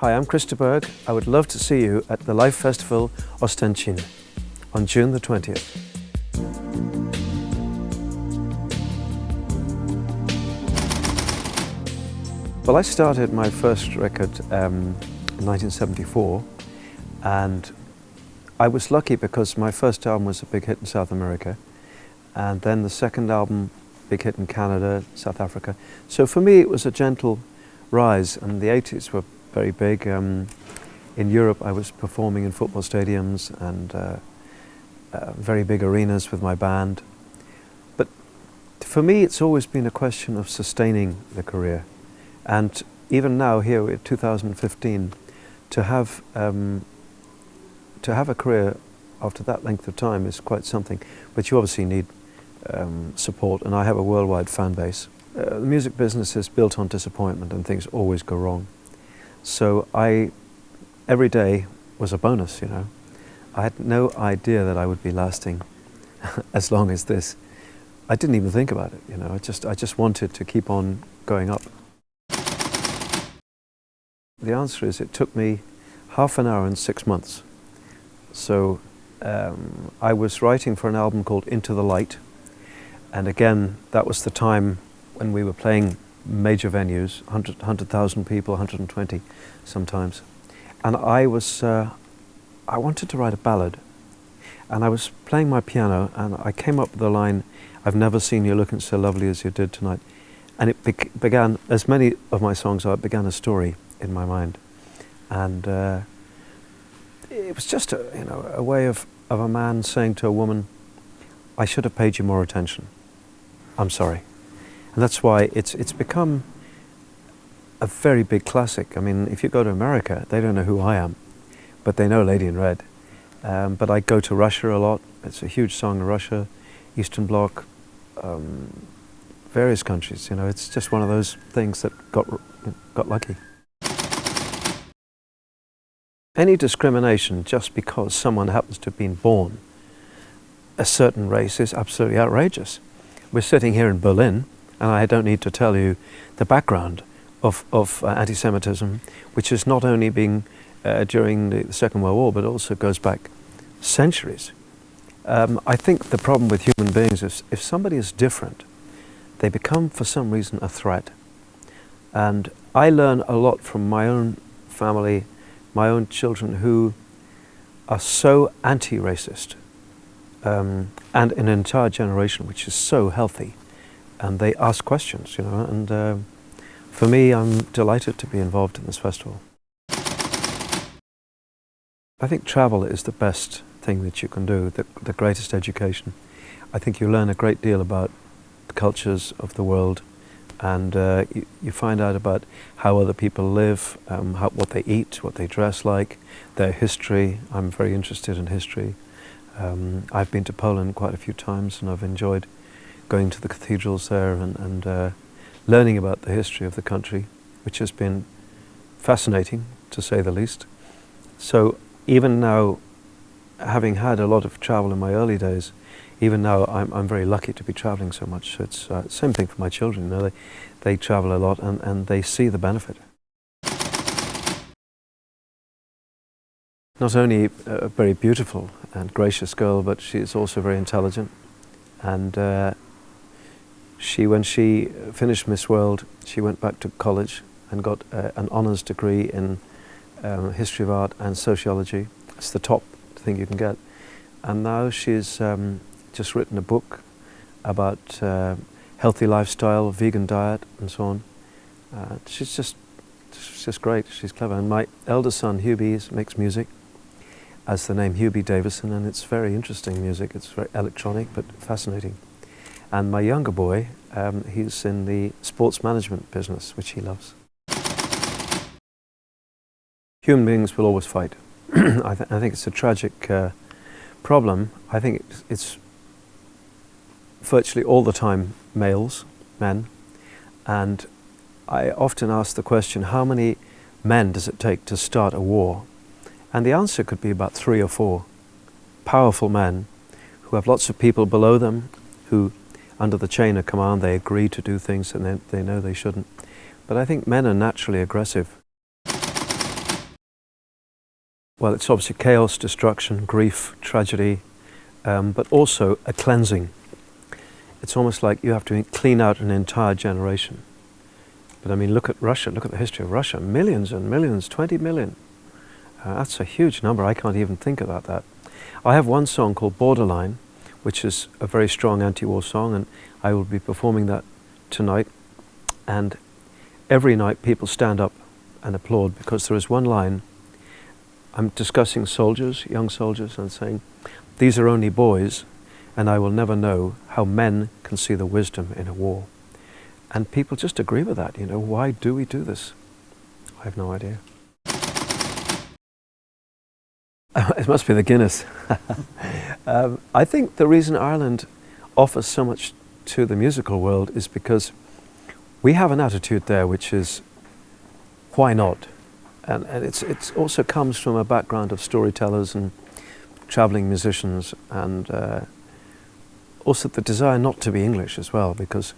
Hi, I'm Burgh. I would love to see you at the Life Festival Oświęcim on June the 20th. Well, I started my first record in 1974, and I was lucky because my first album was a big hit in South America, and then the second album, big hit in Canada, South Africa. So for me it was a gentle rise, and the 80s were very big. In Europe I was performing in football stadiums and very big arenas with my band. But for me it's always been a question of sustaining the career. And even now, here in 2015, to have a career after that length of time is quite something. But you obviously need support, and I have a worldwide fan base. The music business is built on disappointment, and things always go wrong. So every day was a bonus, you know. I had no idea that I would be lasting as long as this. I didn't even think about it, you know. I just wanted to keep on going up. The answer is it took me half an hour and 6 months. So I was writing for an album called Into the Light, and again that was the time when we were playing major venues, 100,000 people, 120 sometimes. And I wanted to write a ballad, and I was playing my piano and I came up with the line, "I've never seen you looking so lovely as you did tonight." And it began, as many of my songs are, it began a story in my mind, and it was just a way of a man saying to a woman, "I should have paid you more attention. I'm sorry." And that's why it's become a very big classic. I mean, if you go to America, they don't know who I am, but they know Lady in Red. But I go to Russia a lot. It's a huge song in Russia, Eastern Bloc, various countries. You know, it's just one of those things that got lucky. Any discrimination just because someone happens to have been born a certain race is absolutely outrageous. We're sitting here in Berlin, and I don't need to tell you the background of anti-Semitism, which is not only being during the Second World War, but also goes back centuries. I think the problem with human beings is if somebody is different, they become for some reason a threat. And I learn a lot from my own family, my own children, who are so anti-racist, and an entire generation which is so healthy, and they ask questions, you know, and for me, I'm delighted to be involved in this festival. I think travel is the best thing that you can do, the greatest education. I think you learn a great deal about the cultures of the world, and you find out about how other people live, what they eat, what they dress like, their history. I'm very interested in history. I've been to Poland quite a few times, and I've enjoyed going to the cathedrals there and learning about the history of the country, which has been fascinating, to say the least. So even now, having had a lot of travel in my early days, even now I'm very lucky to be traveling so much. So it's the same thing for my children. You know, they travel a lot, and they see the benefit. Not only a very beautiful and gracious girl, but she is also very intelligent. And when she finished Miss World, she went back to college and got an honours degree in history of art and sociology. It's the top thing you can get. And now she's just written a book about healthy lifestyle, vegan diet, and so on. She's just great. She's clever. And my eldest son, Hubie, makes music as the name Hubie Davison, and it's very interesting music. It's very electronic but fascinating. And my younger boy, he's in the sports management business, which he loves. Human beings will always fight. I think it's a tragic problem. I think it's virtually all the time men, and I often ask the question, how many men does it take to start a war? And the answer could be about 3 or 4 powerful men who have lots of people below them, who under the chain of command they agree to do things and they know they shouldn't. But I think men are naturally aggressive. Well, it's obviously chaos, destruction, grief, tragedy, but also a cleansing. It's almost like you have to clean out an entire generation. But I mean, look at Russia, look at the history of Russia. Millions and millions, 20 million. That's a huge number. I can't even think about that. I have one song called Borderline, which is a very strong anti-war song, and I will be performing that tonight. And every night people stand up and applaud because there is one line. I'm discussing soldiers, young soldiers, and saying, these are only boys, and I will never know how men can see the wisdom in a war. And people just agree with that, you know. Why do we do this? I have no idea. It must be the Guinness. I think the reason Ireland offers so much to the musical world is because we have an attitude there which is, why not? And it's also comes from a background of storytellers and travelling musicians, and also the desire not to be English as well, because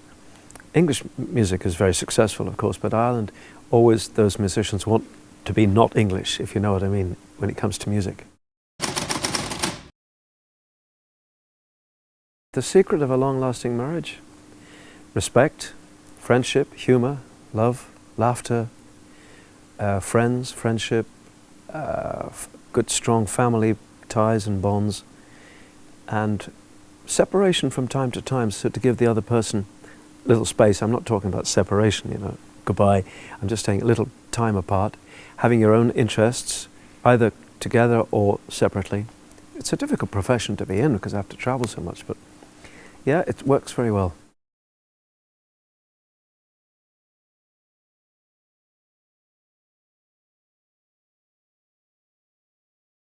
English music is very successful, of course, but Ireland, always those musicians want to be not English, if you know what I mean, when it comes to music. The secret of a long-lasting marriage: respect, friendship, humour, love, laughter, friends, friendship, good strong family ties and bonds, and separation from time to time, so to give the other person little space. I'm not talking about separation, you know, goodbye. I'm just saying a little time apart, having your own interests, either together or separately. It's a difficult profession to be in because I have to travel so much, but yeah, it works very well.